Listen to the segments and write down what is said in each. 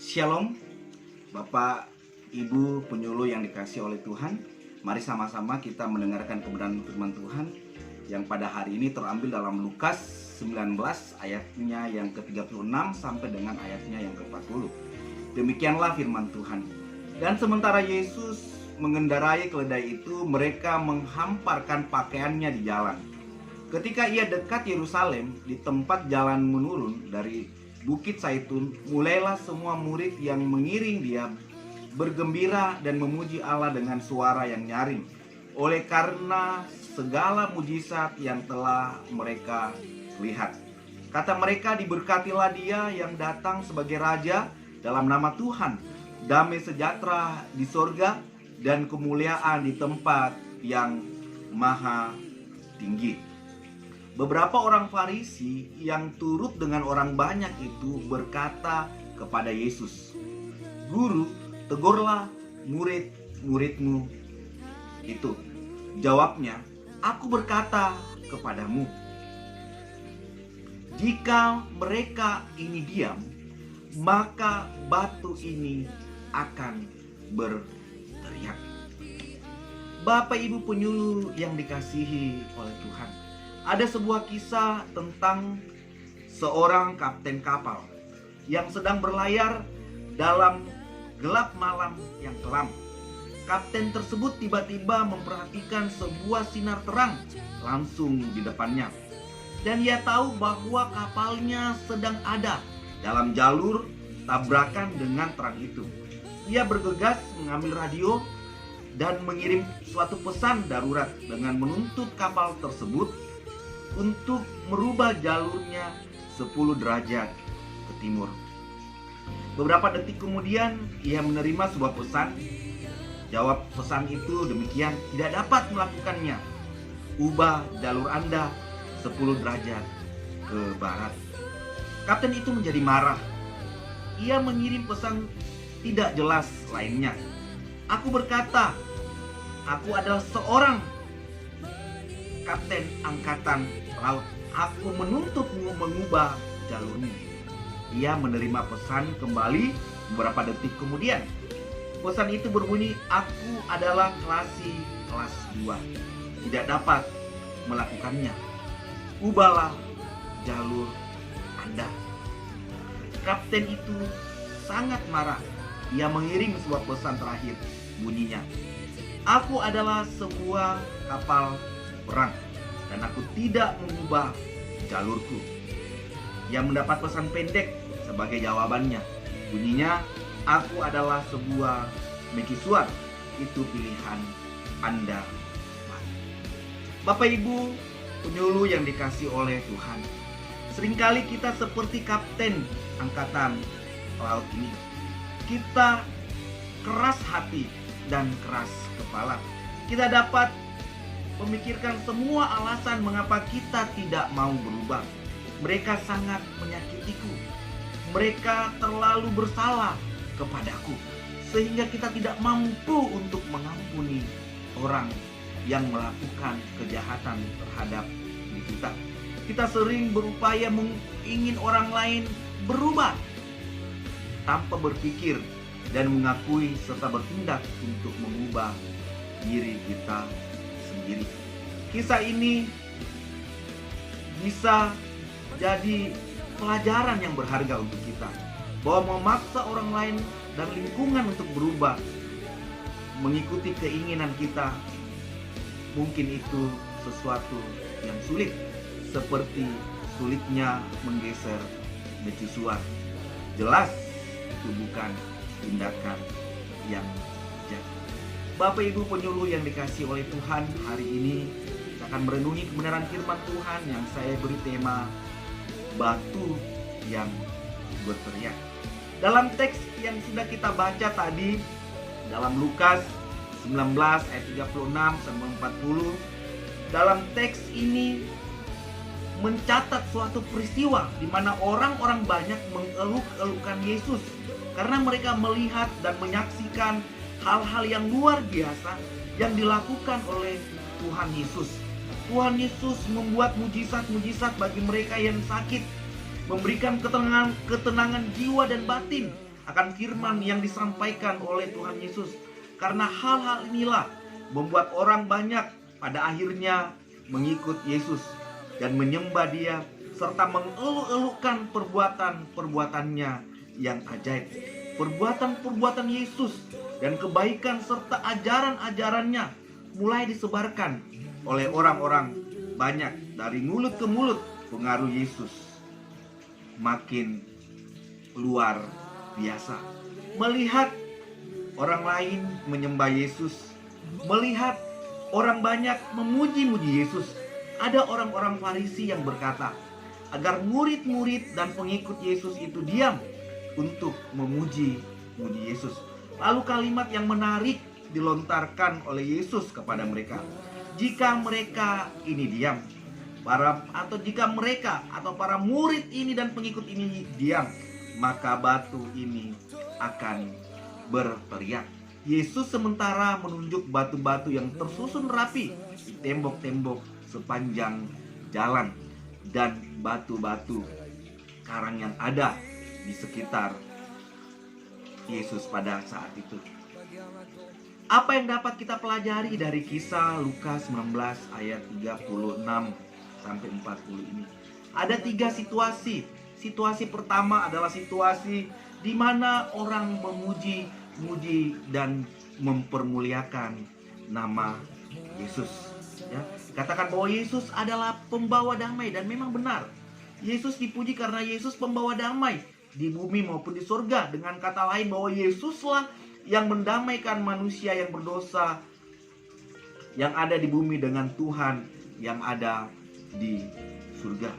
Shalom, Bapak, Ibu, penyuluh yang dikasihi oleh Tuhan. Mari sama-sama kita mendengarkan kebenaran firman Tuhan yang pada hari ini terambil dalam Lukas 19 ayatnya yang ke-36 sampai dengan ayatnya yang ke-40. Demikianlah firman Tuhan. Dan sementara Yesus mengendarai keledai itu, mereka menghamparkan pakaiannya di jalan. Ketika ia dekat Yerusalem, di tempat jalan menurun dari Bukit Zaitun, mulailah semua murid yang mengiring dia bergembira dan memuji Allah dengan suara yang nyaring, oleh karena segala mujizat yang telah mereka lihat. Kata mereka, diberkatilah dia yang datang sebagai raja dalam nama Tuhan. Damai sejahtera di sorga dan kemuliaan di tempat yang maha tinggi. Beberapa orang Farisi yang turut dengan orang banyak itu berkata kepada Yesus, "Guru, tegurlah murid-muridmu itu." Jawabnya, "Aku berkata kepadamu, jika mereka ini diam, maka batu ini akan berteriak." Bapak Ibu penyuluh yang dikasihi oleh Tuhan, ada sebuah kisah tentang seorang kapten kapal yang sedang berlayar dalam gelap malam yang kelam. Kapten tersebut tiba-tiba memperhatikan sebuah sinar terang langsung di depannya. Dan ia tahu bahwa kapalnya sedang ada dalam jalur tabrakan dengan terang itu. Ia bergegas mengambil radio dan mengirim suatu pesan darurat dengan menuntut kapal tersebut untuk merubah jalurnya 10 derajat ke timur. Beberapa detik kemudian ia menerima sebuah pesan. Jawab pesan itu demikian, "Tidak dapat melakukannya. Ubah jalur Anda 10 derajat ke barat." Kapten itu menjadi marah. Ia mengirim pesan tidak jelas lainnya. "Aku berkata, aku adalah seorang kapten angkatan laut. Aku menuntutmu mengubah jalurmu." Ia menerima pesan kembali beberapa detik kemudian. Pesan itu berbunyi, "Aku adalah kelas 2. Tidak dapat melakukannya. Ubahlah jalur Anda." Kapten itu sangat marah. Ia mengirim sebuah pesan terakhir. Bunyinya, "Aku adalah sebuah kapal perang dan aku tidak mengubah jalurku." Ia mendapat pesan pendek sebagai jawabannya. Bunyinya, "Aku adalah sebuah mercusuar. Itu pilihan Anda." Bapak Ibu penyuluh yang dikasihi oleh Tuhan, seringkali kita seperti kapten angkatan laut ini. Kita keras hati dan keras kepala. Kita dapat memikirkan semua alasan mengapa kita tidak mau berubah. Mereka sangat menyakitiku. Mereka terlalu bersalah kepadaku, sehingga kita tidak mampu untuk mengampuni orang yang melakukan kejahatan terhadap diri kita. Kita sering berupaya ingin orang lain berubah tanpa berpikir dan mengakui serta bertindak untuk mengubah diri kita sendiri. Kisah ini bisa jadi pelajaran yang berharga untuk kita, bahwa memaksa orang lain dan lingkungan untuk berubah mengikuti keinginan kita, mungkin itu sesuatu yang sulit, seperti sulitnya menggeser mercusuar. Jelas itu bukan tindakan yang bijak. Bapak Ibu penyuluh yang dikasihi oleh Tuhan, hari ini kita akan merenungi kebenaran firman Tuhan yang saya beri tema batu yang berteriak. Dalam teks yang sudah kita baca tadi, dalam Lukas 19 ayat 36 sampai 40, dalam teks ini mencatat suatu peristiwa di mana orang-orang banyak mengeluh-elukan Yesus karena mereka melihat dan menyaksikan hal-hal yang luar biasa yang dilakukan oleh Tuhan Yesus. Tuhan Yesus membuat mujizat-mujizat bagi mereka yang sakit, memberikan ketenangan jiwa dan batin. akan firman yang disampaikan oleh Tuhan Yesus. Karena hal-hal inilah membuat orang banyak pada akhirnya mengikut Yesus dan menyembah Dia, serta mengeluh-elukan perbuatan-perbuatannya yang ajaib. Perbuatan-perbuatan Yesus dan kebaikan serta ajaran-ajarannya mulai disebarkan oleh orang-orang banyak dari mulut ke mulut. Pengaruh Yesus makin luar biasa. Melihat orang lain menyembah Yesus, melihat orang banyak memuji-muji Yesus, ada orang-orang Farisi yang berkata agar murid-murid dan pengikut Yesus itu diam untuk memuji-muji Yesus. Lalu kalimat yang menarik dilontarkan oleh Yesus kepada mereka. Jika mereka ini diam, jika mereka atau para murid ini dan pengikut ini diam, maka batu ini akan berteriak. Yesus sementara menunjuk batu-batu yang tersusun rapi di tembok-tembok sepanjang jalan dan batu-batu karang yang ada di sekitar Yesus pada saat itu. Apa yang dapat kita pelajari dari kisah Lukas 19 ayat 36 sampai 40 ini? Ada 3 situasi. Situasi pertama adalah situasi di mana orang memuji dan mempermuliakan nama Yesus. Ya, katakan bahwa Yesus adalah pembawa damai, dan memang benar. Yesus dipuji karena Yesus pembawa damai di bumi maupun di surga. Dengan kata lain bahwa Yesuslah yang mendamaikan manusia yang berdosa yang ada di bumi dengan Tuhan yang ada di surga.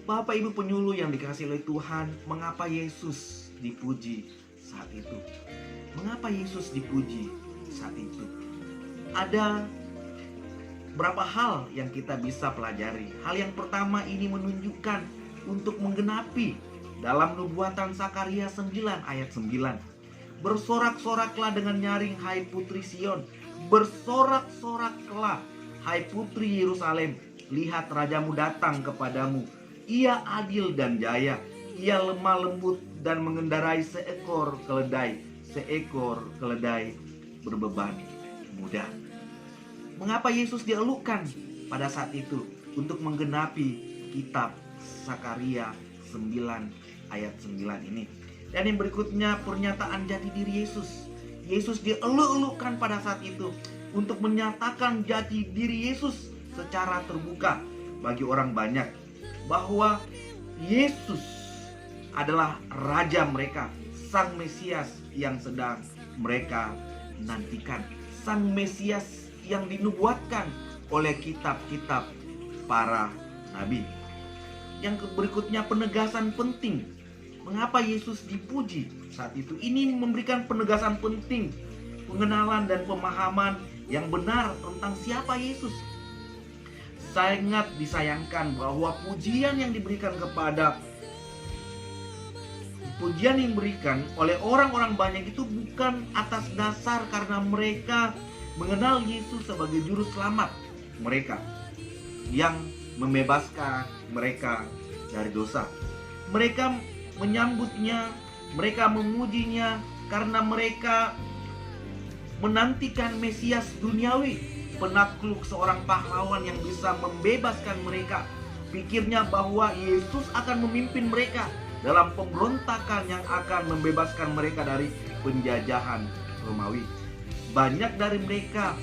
Bapak Ibu penyuluh yang dikasihi oleh Tuhan, mengapa Yesus dipuji saat itu? Mengapa Yesus dipuji saat itu? Ada berapa hal yang kita bisa pelajari. Hal yang pertama, ini menunjukkan untuk menggenapi dalam nubuatan Zakaria 9 ayat 9. Bersorak-soraklah dengan nyaring, hai putri Sion. Bersorak-soraklah, hai putri Yerusalem. Lihat rajamu datang kepadamu. Ia adil dan jaya. Ia lemah lembut dan mengendarai seekor keledai berbeban mudah. Mengapa Yesus dielukan pada saat itu? Untuk menggenapi kitab Zakaria 9 ayat 9 ini. Dan yang berikutnya, pernyataan jati diri Yesus. Yesus dieluk-elukan pada saat itu untuk menyatakan jati diri Yesus secara terbuka bagi orang banyak, bahwa Yesus adalah Raja mereka, Sang Mesias yang sedang mereka nantikan, Sang Mesias yang dinubuatkan oleh kitab-kitab para nabi. Yang berikutnya, penegasan penting. Mengapa Yesus dipuji saat itu? Ini memberikan penegasan penting, pengenalan dan pemahaman yang benar tentang siapa Yesus. Sangat disayangkan bahwa pujian yang diberikan oleh orang-orang banyak itu bukan atas dasar karena mereka mengenal Yesus sebagai juru selamat mereka yang membebaskan mereka dari dosa. Mereka menyambutnya, mereka memujinya karena mereka menantikan Mesias duniawi, penakluk, seorang pahlawan yang bisa membebaskan mereka. Pikirnya bahwa Yesus akan memimpin mereka dalam pemberontakan yang akan membebaskan mereka dari penjajahan Romawi. Banyak dari mereka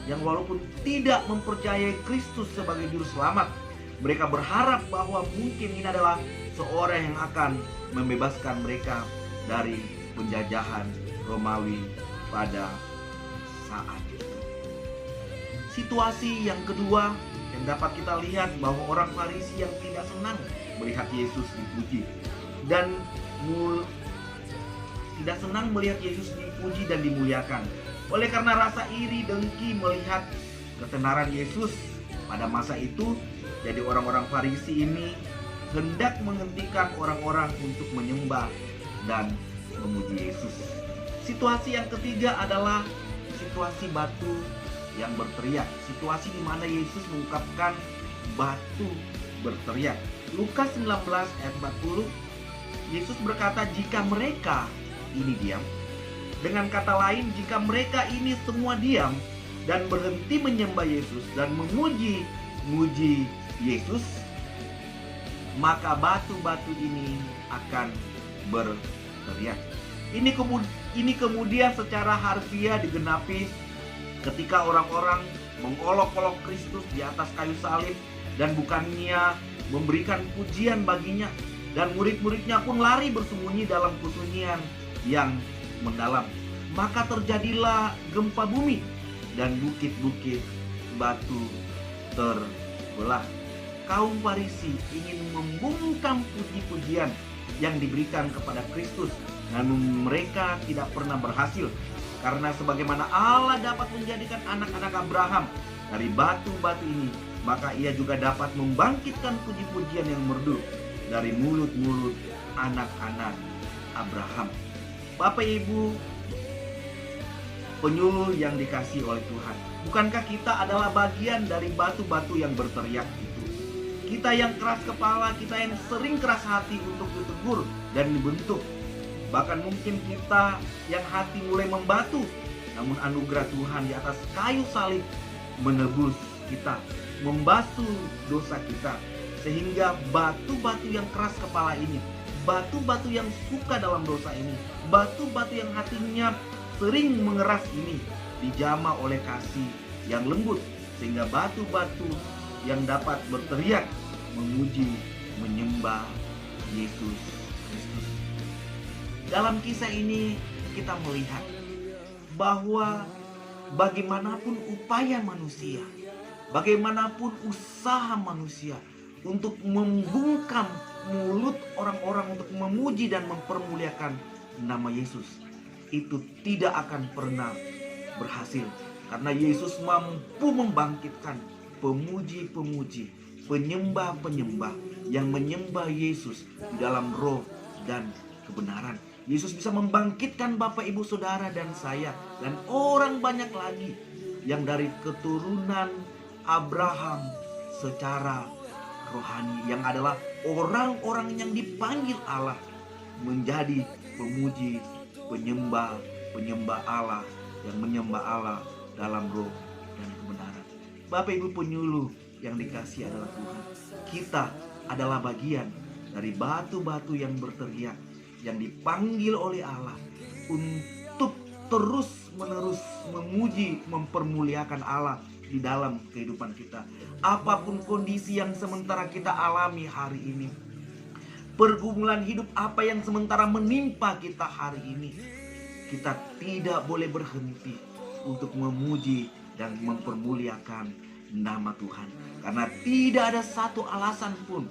yang walaupun tidak mempercayai Kristus sebagai juru selamat, mereka berharap bahwa mungkin ini adalah seorang yang akan membebaskan mereka dari penjajahan Romawi pada saat itu. Situasi yang kedua yang dapat kita lihat, bahwa orang Farisi yang tidak senang melihat Yesus dipuji dan tidak senang melihat Yesus dipuji dan dimuliakan. Oleh karena rasa iri dengki melihat ketenaran Yesus pada masa itu, jadi orang-orang Farisi ini hendak menghentikan orang-orang untuk menyembah dan memuji Yesus. Situasi yang ketiga adalah situasi batu yang berteriak. Situasi di mana Yesus mengungkapkan batu berteriak. Lukas 19 ayat 40, Yesus berkata, jika mereka ini diam? Dengan kata lain, jika mereka ini semua diam dan berhenti menyembah Yesus dan memuji Yesus, maka batu-batu ini akan berteriak. Ini kemudian secara harfiah digenapi ketika orang-orang mengolok-olok Kristus di atas kayu salib dan bukannya memberikan pujian baginya, dan murid-muridnya pun lari bersembunyi dalam kesunyian yang mendalam. Maka terjadilah gempa bumi dan bukit-bukit batu terbelah. Kaum Farisi ingin membungkam puji-pujian yang diberikan kepada Kristus, namun mereka tidak pernah berhasil. Karena sebagaimana Allah dapat menjadikan anak-anak Abraham dari batu-batu ini, maka ia juga dapat membangkitkan puji-pujian yang merdu dari mulut-mulut anak-anak Abraham. Bapak Ibu penyuluh yang dikasihi oleh Tuhan, bukankah kita adalah bagian dari batu-batu yang berteriak itu? Kita yang keras kepala, kita yang sering keras hati untuk ditegur dan dibentuk. Bahkan mungkin kita yang hati mulai membatu, namun anugerah Tuhan di atas kayu salib menebus kita, membasuh dosa kita, sehingga batu-batu yang keras kepala ini, batu-batu yang suka dalam dosa ini, batu-batu yang hatinya sering mengeras ini dijamah oleh kasih yang lembut, sehingga batu-batu yang dapat berteriak memuji, menyembah Yesus Kristus. Dalam kisah ini kita melihat bahwa bagaimanapun upaya manusia, bagaimanapun usaha manusia untuk membungkam mulut orang-orang untuk memuji dan mempermuliakan nama Yesus, itu tidak akan pernah berhasil. Karena Yesus mampu membangkitkan pemuji-pemuji, penyembah-penyembah yang menyembah Yesus di dalam roh dan kebenaran. Yesus bisa membangkitkan Bapak, Ibu, Saudara, dan saya, dan orang banyak lagi yang dari keturunan Abraham secara rohani, yang adalah orang-orang yang dipanggil Allah menjadi pemuji, penyembah Allah, yang menyembah Allah dalam roh dan kebenaran. Bapak, Ibu penyuluh yang dikasihi adalah Tuhan, kita adalah bagian dari batu-batu yang berteriak, yang dipanggil oleh Allah untuk terus-menerus memuji, mempermuliakan Allah di dalam kehidupan kita. Apapun kondisi yang sementara kita alami hari ini, pergumulan hidup apa yang sementara menimpa kita hari ini, kita tidak boleh berhenti untuk memuji dan mempermuliakan nama Tuhan. Karena tidak ada satu alasan pun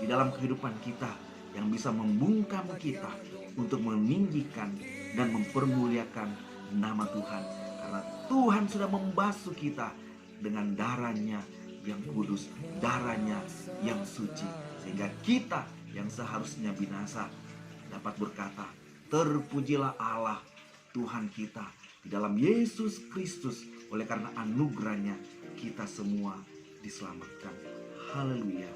di dalam kehidupan kita yang bisa membungkam kita untuk meninggikan dan mempermuliakan nama Tuhan. Karena Tuhan sudah membasuh kita dengan darahnya yang kudus, darahnya yang suci, sehingga kita yang seharusnya binasa dapat berkata, terpujilah Allah Tuhan kita di dalam Yesus Kristus. Oleh karena anugerahnya kita semua diselamatkan. Haleluya.